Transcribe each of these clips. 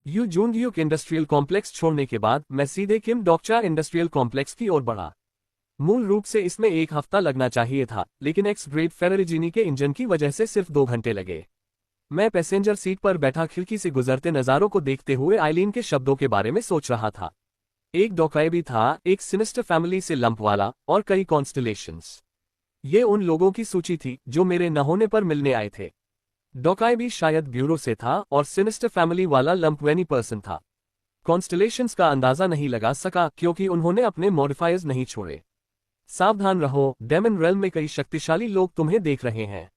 You जूंगयुक industrial complex छोड़ने के बाद मैं सीधे किम डोकचा इंडस्ट्रियल कॉम्प्लेक्स की ओर बढ़ा। मूल रूप से इसमें एक हफ्ता लगना चाहिए था, लेकिन एक्स ग्रेड फेरेरिजीनी के इंजन की वजह से सिर्फ 2 घंटे लगे। मैं पैसेंजर सीट पर बैठा खिड़की से गुजरते नज़ारों को देखते हुए आइलीन के शब्दों के बारे में सोच रहा था। एक डॉकाई था, एक सिनिस्टर फैमिली से लंप वाला, और कई कॉन्स्टलेशंस। ये उन लोगों की सूची थी जो मेरे न होने पर मिलने आए थे। डॉकाई भी शायद ब्यूरो से था और सिनिस्टर फैमिली वाला लंपवेनी पर्सन था। कॉन्स्टलेशंस का अंदाजा नहीं लगा सका क्योंकि उन्होंने अपने मॉडिफायर्स नहीं छोड़े। सावधान रहो, डेमन रेल्म में कई शक्तिशाली लोग तुम्हें देख रहे हैं।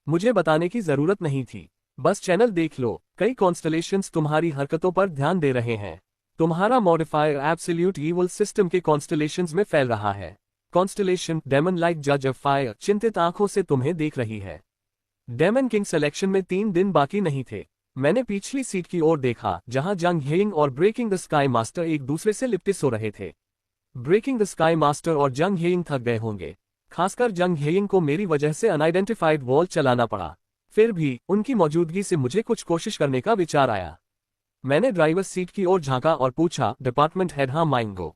मुझे बताने की जरूरत नहीं थी, बस चैनल देख लो। कई कॉन्स्टलेशंस तुम्हारी हरकतों पर ध्यान दे रहे हैं। तुम्हारा मॉडिफायर एब्सोल्यूट ईवल सिस्टम के कॉन्स्टलेशंस में फैल रहा है। कॉन्स्टलेशन डेमन लाइक जज ऑफ फायर चिंतित आंखों से तुम्हें देख रही है। डेमन किंग सिलेक्शन में 3 दिन बाकी नहीं थे। मैंने पिछली सीट की ओर देखा जहां जंग हेइंग और ब्रेकिंग द स्काई मास्टर एक दूसरे से लिपटे सो रहे थे। ब्रेकिंग द स्काई मास्टर और जंग हेइंग थक गए होंगे, खासकर जंग हेइंग को मेरी वजह से अनआइडेंटिफाइड वॉल चलाना पड़ा। फिर भी उनकी मौजूदगी से मुझे कुछ कोशिश करने का विचार आया। मैंने ड्राइवर सीट की ओर झांका और पूछा, डिपार्टमेंट हेड हाँ माइंगो?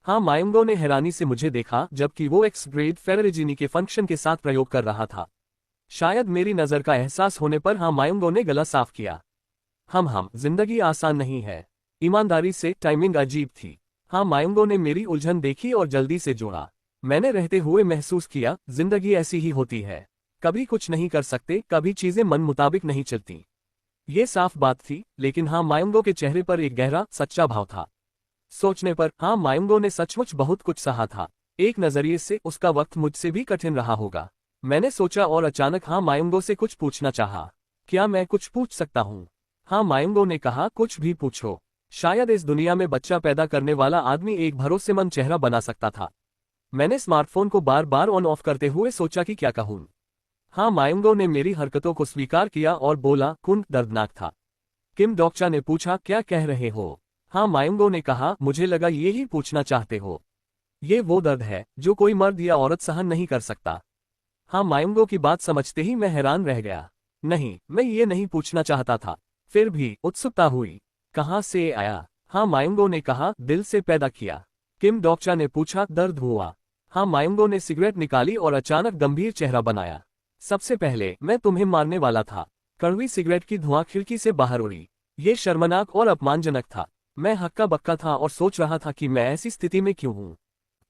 हाँ माइंगो ने हैरानी से मुझे देखा, जबकि वो एक्स ग्रेड फेरेरिजीनी के फंक्शन के साथ प्रयोग कर रहा था। शायद मेरी नज़र का एहसास होने पर हाँ माइंगो ने गला साफ किया। हम जिंदगी आसान नहीं है। ईमानदारी से टाइमिंग अजीब थी। हाँ माइंगो ने मेरी उलझन देखी और जल्दी से जोड़ा। मैंने रहते हुए महसूस किया, जिंदगी ऐसी ही होती है। कभी कुछ नहीं कर सकते, कभी चीजें मन मुताबिक नहीं चलती। ये साफ बात थी, लेकिन हाँ माइंगो के चेहरे पर एक गहरा सच्चा भाव था। सोचने पर हाँ माइंगो ने सचमुच बहुत कुछ सहा था। एक नजरिए से उसका वक्त मुझसे भी कठिन रहा होगा। मैंने सोचा और अचानक हाँ माइंगो से कुछ पूछना चाहा। क्या मैं कुछ पूछ सकता हूँ? हाँ माइंगो ने कहा, कुछ भी पूछो। शायद इस दुनिया में बच्चा पैदा करने वाला आदमी एक भरोसेमंद चेहरा बना सकता था। मैंने स्मार्टफोन को बार बार ऑन ऑफ करते हुए सोचा कि क्या कहूँ। हाँ माइंगो ने मेरी हरकतों को स्वीकार किया और बोला, कुंड दर्दनाक था। किम डोकचा ने पूछा, क्या कह रहे हो? हाँ माइंगो ने कहा, मुझे लगा ये ही पूछना चाहते हो। ये वो दर्द है जो कोई मर्द या औरत सहन नहीं कर सकता। हाँ माइंगो की बात समझते ही मैं हैरान रह गया। नहीं, मैं ये नहीं पूछना चाहता था। फिर भी उत्सुकता हुई। कहाँ से आया? हाँ माइंगो ने कहा, दिल से पैदा किया। किम डोकचा ने पूछा, दर्द हुआ? हाँ माइंगो ने सिगरेट निकाली और अचानक गंभीर चेहरा बनाया। सबसे पहले मैं तुम्हें मारने वाला था। कड़वी सिगरेट की धुआं खिड़की से बाहर उड़ी। ये शर्मनाक और अपमानजनक था। मैं हक्का बक्का था और सोच रहा था कि मैं ऐसी स्थिति में क्यों हूँ।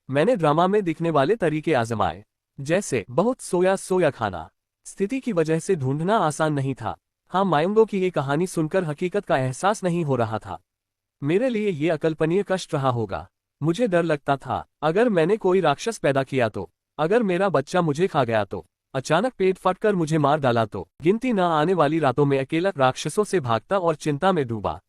मैंने ड्रामा में दिखने वाले तरीके आजमाए, जैसे बहुत सोया खाना। स्थिति की वजह से ढूंढना आसान नहीं था। हाँ माइंगो की ये कहानी सुनकर हकीकत का एहसास नहीं हो रहा था। मेरे लिए ये अकल्पनीय कष्ट रहा होगा। मुझे डर लगता था, अगर मैंने कोई राक्षस पैदा किया तो, अगर मेरा बच्चा मुझे खा गया तो, अचानक पेट फटकर मुझे मार डाला तो। गिनती न आने वाली रातों में अकेला राक्षसों से भागता और चिंता में डूबा।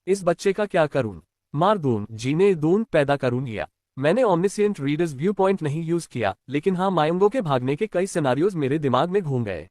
इस बच्चे का क्या करूं? मार दूं, जीने दूं, पैदा करूं या? मैंने ओमनिसिएंट रीडर्स व्यू पॉइंट नहीं यूज किया, लेकिन हाँ माइंगो के भागने के कई सिनारियोज मेरे दिमाग में घूम गए।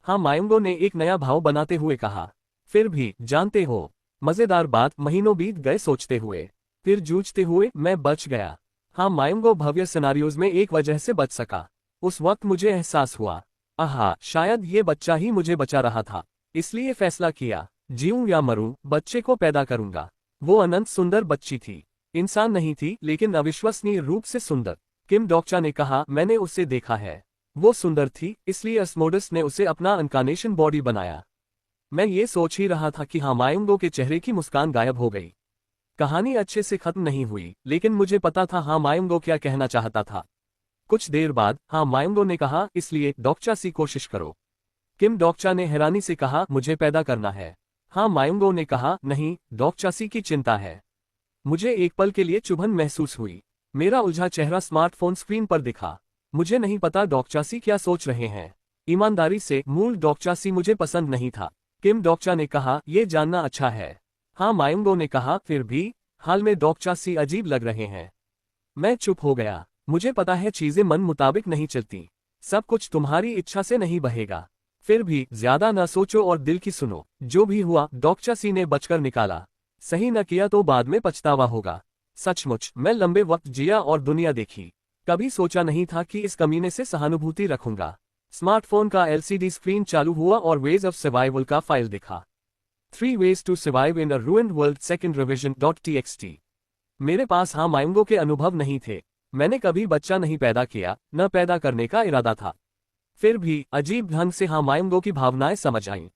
हाँ माइंगो ने एक नया भाव बनाते हुए कहा, फिर भी जानते हो, मजेदार बात, महीनों बीत गए सोचते हुए, फिर जूझते हुए मैं बच गया। हाँ माइंगो भव्य सिनारियोज में एक वजह से बच सका। उस वक्त मुझे एहसास हुआ, आहा, शायद ये बच्चा ही मुझे बचा रहा था। इसलिए फैसला किया, जीऊं या मरूं, बच्चे को पैदा करूंगा। वो अनंत सुंदर बच्ची थी। इंसान नहीं थी, लेकिन अविश्वसनीय रूप से सुंदर। किम डोकचा ने कहा, मैंने उसे देखा है। वो सुंदर थी, इसलिए अस्मोडस ने उसे अपना इनकार्नेशन बॉडी बनाया। मैं ये सोच ही रहा था कि हाँ माइंगो के चेहरे की मुस्कान गायब हो गई। कहानी अच्छे से खत्म नहीं हुई, लेकिन मुझे पता था हाँ माइंगो क्या कहना चाहता था। कुछ देर बाद हाँ माइंगो ने कहा, इसलिए डोकचा सी कोशिश करो। किम डोकचा ने हैरानी से कहा, मुझे पैदा करना है? हाँ माइंगो ने कहा, नहीं, डोकचा सी की चिंता है। मुझे एक पल के लिए चुभन महसूस हुई। मेरा उलझा चेहरा स्मार्टफोन स्क्रीन पर दिखा। मुझे नहीं पता डोकचा सी क्या सोच रहे हैं। ईमानदारी से, मूल डोकचा सी मुझे पसंद नहीं था। किम डोकचा ने कहा, यह जानना अच्छा है। हाँ माइंगो ने कहा, फिर भी हाल में डोकचा सी अजीब लग रहे हैं। मैं चुप हो गया। मुझे पता है चीजें मन मुताबिक नहीं चलती। सब कुछ तुम्हारी इच्छा से नहीं बहेगा। फिर भी ज्यादा न सोचो और दिल की सुनो। जो भी हुआ डोकचा सी ने बचकर निकाला। सही न किया तो बाद में पछतावा होगा। सचमुच मैं लंबे वक्त जिया और दुनिया देखी। कभी सोचा नहीं था कि इस कमीने से सहानुभूति रखूंगा। स्मार्टफोन का एलसीडी स्क्रीन चालू हुआ और वेज ऑफ सर्वाइवल का फाइल दिखा। 3 ways to survive in a ruined world second revision.txt। मेरे पास हाँ मायूंगो के अनुभव नहीं थे। मैंने कभी बच्चा नहीं पैदा किया, न पैदा करने का इरादा था। फिर भी अजीब ढंग से हाँ मायूंगो की भावनाएं समझ आईं।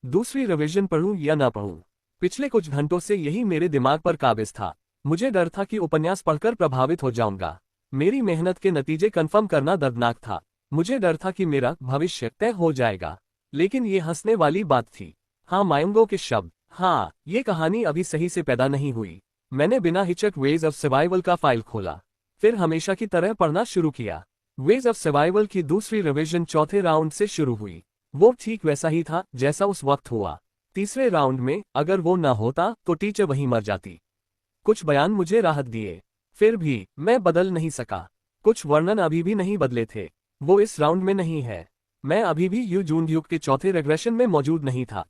दूसरी रिवीजन पढ़ूं या न पढ़ूं, पिछले कुछ घंटों से यही मेरे दिमाग पर काबिज था। मुझे डर था कि उपन्यास पढ़कर प्रभावित हो जाऊंगा। मेरी मेहनत के नतीजे कंफर्म करना दर्दनाक था। मुझे डर था कि मेरा भविष्य तय हो जाएगा। लेकिन ये हंसने वाली बात थी। हाँ मायूंगो के शब्द। हाँ, ये कहानी अभी सही से पैदा नहीं हुई। मैंने बिना हिचक वेज ऑफ सर्वाइवल का फाइल खोला, फिर हमेशा की तरह पढ़ना शुरू किया। वेज ऑफ सर्वाइवल की दूसरी रिवीजन चौथे राउंड से शुरू हुई। वो ठीक वैसा ही था जैसा उस वक्त हुआ। तीसरे राउंड में अगर वो न होता तो टीचर वहीं मर जाती। कुछ बयान मुझे राहत दिए, फिर भी मैं बदल नहीं सका। कुछ वर्णन अभी भी नहीं बदले थे। वो इस राउंड में नहीं है। मैं अभी भी यू जून युग के चौथे रेग्रेशन में मौजूद नहीं था।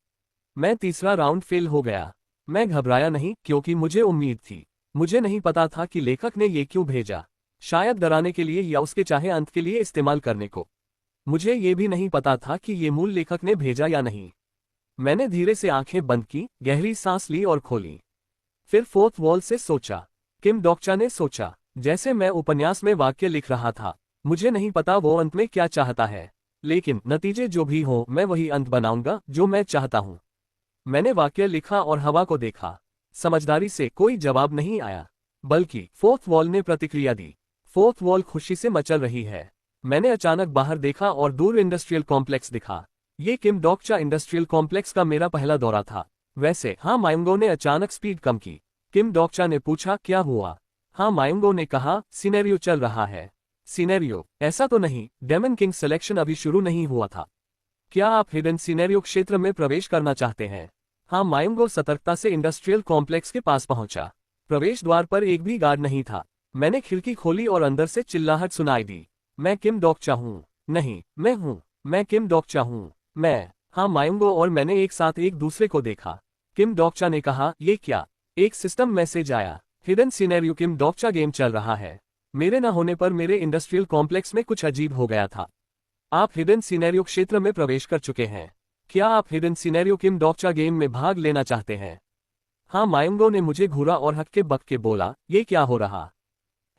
मैं तीसरा राउंड फेल हो गया। मैं घबराया नहीं, क्योंकि मुझे उम्मीद थी। मुझे नहीं पता था कि लेखक ने ये क्यों भेजा, शायद डराने के लिए या उसके चाहे अंत के लिए इस्तेमाल करने को। मुझे ये भी नहीं पता था कि ये मूल लेखक ने भेजा या नहीं। मैंने धीरे से आंखें बंद की, गहरी सांस ली और खोली। फिर फोर्थ वॉल से सोचा। किम डोक्चा ने सोचा, जैसे मैं उपन्यास में वाक्य लिख रहा था। मुझे नहीं पता वो अंत में क्या चाहता है, लेकिन नतीजे जो भी हो मैं वही अंत बनाऊंगा जो मैं चाहता हूं। मैंने वाक्य लिखा और हवा को देखा। समझदारी से कोई जवाब नहीं आया, बल्कि फोर्थ वॉल ने प्रतिक्रिया दी। फोर्थ वॉल खुशी से मचल रही है। मैंने अचानक बाहर देखा और दूर इंडस्ट्रियल कॉम्प्लेक्स दिखा। ये किम डोक्चा इंडस्ट्रियल कॉम्प्लेक्स का मेरा पहला दौरा था। वैसे हाँ मायूंगो ने अचानक स्पीड कम की। किम डोक्चा ने पूछा, क्या हुआ? हाँ मायूंगो ने कहा, सिनेरियो चल रहा है। सिनेरियो? ऐसा तो नहीं, डेमन किंग सिलेक्शन अभी शुरू नहीं हुआ था। क्या आप हिडन सिनेरियो क्षेत्र में प्रवेश करना चाहते हैं? हाँ मायूंगो सतर्कता से इंडस्ट्रियल कॉम्प्लेक्स के पास पहुंचा। प्रवेश द्वार पर एक भी गार्ड नहीं था। मैंने खिड़की खोली और अंदर से चिल्लाहट सुनाई दी, मैं किम डोक्चा हूँ। नहीं, मैं हूँ। मैं किम डोक्चा हूँ। मैं। हाँ मायूंगो और मैंने एक साथ एक दूसरे को देखा। किम डोक्चा ने कहा, ये क्या? एक सिस्टम मैसेज आया, हिडन सिनेरियो किम डोक्चा गेम चल रहा है। मेरे न होने पर मेरे इंडस्ट्रियल कॉम्प्लेक्स में कुछ अजीब हो गया था। आप हिडन सिनेरियो क्षेत्र में प्रवेश कर चुके हैं। क्या आप हिडन सिनेरियो किम डोक्चा गेम में भाग लेना चाहते हैं? हाँ मायूंगो ने मुझे घूरा और हक्के बक्के बोला, ये क्या हो रहा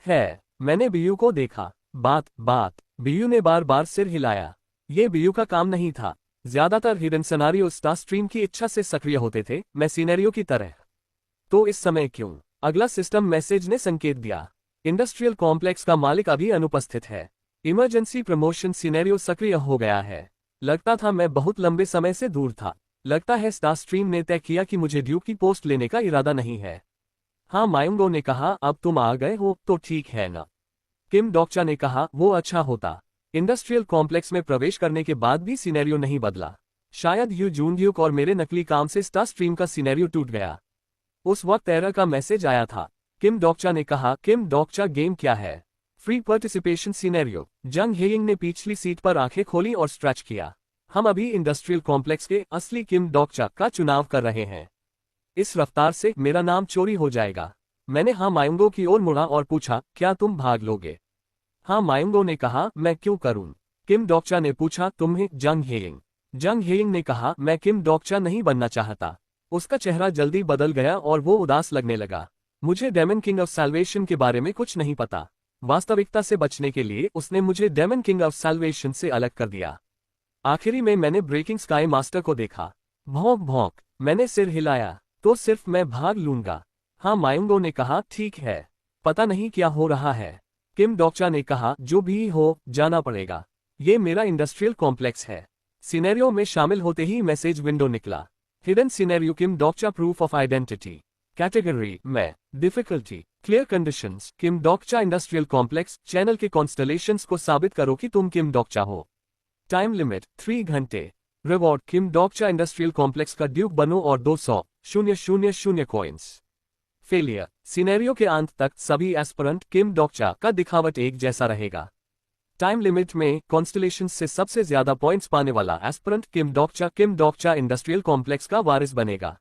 है? मैंने बीयू को देखा। बात। बीयू ने बार बार सिर हिलाया। ये बीयू का काम नहीं था। ज्यादातर हिडन सिनेरियो स्टार स्ट्रीम की इच्छा से सक्रिय होते थे, मैं सिनेरियो की तरह। तो इस समय क्यों? अगला सिस्टम मैसेज ने संकेत दिया, इंडस्ट्रियल कॉम्प्लेक्स का मालिक अभी अनुपस्थित है। इमरजेंसी प्रमोशन सिनेरियो सक्रिय हो गया है। लगता था मैं बहुत लंबे समय से दूर था। लगता है स्टार स्ट्रीम ने तय किया कि मुझे ड्यूक की पोस्ट लेने का इरादा नहीं है। हाँ मायूंगो ने कहा, अब तुम आ गए हो तो ठीक है ना? किम डोक्चा ने कहा, वो अच्छा होता। इंडस्ट्रियल कॉम्प्लेक्स में प्रवेश करने के बाद भी सिनेरियो नहीं बदला। शायद यू जून ड्यूक और मेरे नकली काम से स्टार स्ट्रीम का सिनेरियो टूट गया। उस वक्त एरर का मैसेज आया था। किम डोक्चा ने कहा, किम डोक्चा गेम क्या है? Free participation scenario. जंग हेयिंग ने पिछली सीट पर आंखें खोली और स्ट्रेच किया। हम अभी इंडस्ट्रियल कॉम्प्लेक्स के असली किम डोक्चा का चुनाव कर रहे हैं। इस रफ्तार से मेरा नाम चोरी हो जाएगा। मैंने हाँ मायूंगो की ओर मुड़ा और पूछा, क्या तुम भाग लोगे? हाँ मायूंगो ने कहा, मैं क्यों करूं? किम डोक्चा ने पूछा, तुम्हें? जंग हेयिंग। जंग हेयिंग ने कहा, मैं किम डोक्चा नहीं बनना चाहता। उसका चेहरा जल्दी बदल गया और वो उदास लगने लगा। मुझे डेमन किंग ऑफ सैल्वेशन के बारे में कुछ नहीं पता। वास्तविकता से बचने के लिए उसने मुझे डेमन किंग ऑफ सैल्वेशन से अलग कर दिया। आखिरी में मैंने ब्रेकिंग स्काई मास्टर को देखा। भौंक भौंक। मैंने सिर हिलाया। तो सिर्फ मैं भाग लूंगा? हाँ मायूंगो ने कहा, ठीक है। पता नहीं क्या हो रहा है। किम डोक्चा ने कहा, जो भी हो जाना पड़ेगा। ये मेरा इंडस्ट्रियल कॉम्प्लेक्स है। सिनेरियो में शामिल होते ही मैसेज विंडो निकला। Hidden scenario Kim Dokja proof of identity. Category मैं। Difficulty clear conditions Kim Dokja industrial complex. Channel के कॉन्स्टलेशंस को साबित करो कि तुम किम डोक्चा हो। टाइम लिमिट 3 घंटे। रिवॉर्ड किम डोक्चा इंडस्ट्रियल कॉम्प्लेक्स का ड्यूक बनो और 200,000 कॉइन्स। फेलियर सिनेरियो के अंत तक सभी एस्पिरेंट किम डोक्चा का दिखावट एक जैसा रहेगा। टाइम लिमिट में कॉन्स्टलेशंस से सबसे ज्यादा पॉइंट्स पाने वाला एस्पिरेंट किम डोक्चा इंडस्ट्रियल कॉम्प्लेक्स का वारिस बनेगा।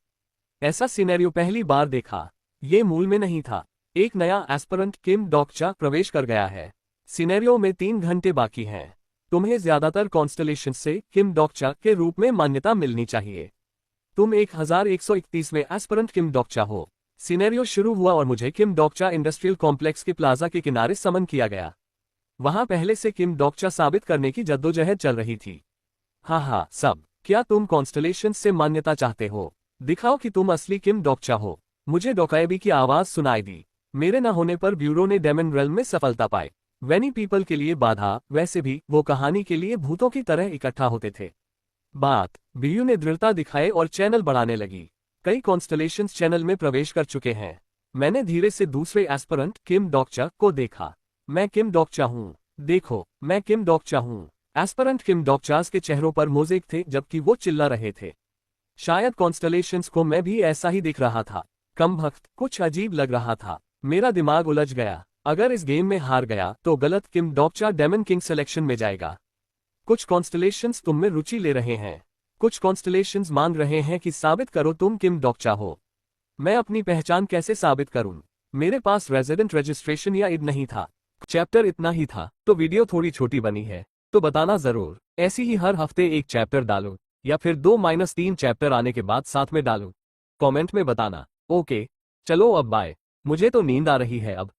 ऐसा सिनेरियो पहली बार देखा। ये मूल में नहीं था। एक नया एस्पिरेंट किम डोक्चा प्रवेश कर गया है। सिनेरियो में 3 घंटे बाकी हैं। तुम्हें ज्यादातर कॉन्स्टलेशन से किम डोक्चा के रूप में मान्यता मिलनी चाहिए। तुम 1131 में एस्पिरेंट किम डोक्चा हो। सिनेरियो शुरू हुआ और मुझे किम डोक्चा इंडस्ट्रियल कॉम्प्लेक्स के प्लाजा के किनारे समन किया गया। वहां पहले से किम डोक्चा साबित करने की जद्दोजहद चल रही थी। हाँ सब। क्या तुम कॉन्स्टलेशन से मान्यता चाहते हो? दिखाओ कि तुम असली किम डोक्चा हो। मुझे डोकायबी की आवाज सुनाई दी। मेरे न होने पर ब्यूरो ने डेमन रेल्म में सफलता पाई। वेनी पीपल के लिए बाधा, वैसे भी वो कहानी के लिए भूतों की तरह इकट्ठा होते थे। बात बीयू ने दृढ़ता दिखाए और चैनल बढ़ाने लगी। कई कॉन्स्टलेशंस चैनल में प्रवेश कर चुके हैं। मैंने धीरे से दूसरे एस्पिरेंट किम डोक्चा को देखा। मैं किम डोक्चा हूँ। देखो, मैं किम डोक्चा हूँ। एस्पिरेंट किम डोक्चास के चेहरों पर मोज़ेक थे जबकि वो चिल्ला रहे थे। शायद कॉन्स्टलेशंस को मैं भी ऐसा ही दिख रहा था। कमबख्त, कुछ अजीब लग रहा था। मेरा दिमाग उलझ गया। अगर इस गेम में हार गया तो गलत किम डोक्चा डेमन किंग सिलेक्शन में जाएगा। कुछ कॉन्स्टलेशंस तुम में रुचि ले रहे हैं। कुछ कॉन्स्टलेशंस मांग रहे हैं कि साबित करो तुम किम डोक्चा हो। मैं अपनी पहचान कैसे साबित करूं? मेरे पास रेजिडेंट रजिस्ट्रेशन या इड नहीं था। चैप्टर इतना ही था, तो वीडियो थोड़ी छोटी बनी है, तो बताना जरूर। ऐसी ही हर हफ्ते एक चैप्टर डालूं या फिर 2-3 चैप्टर आने के बाद साथ में डालूं? कमेंट में बताना। ओके, चलो अब बाय। मुझे तो नींद आ रही है अब।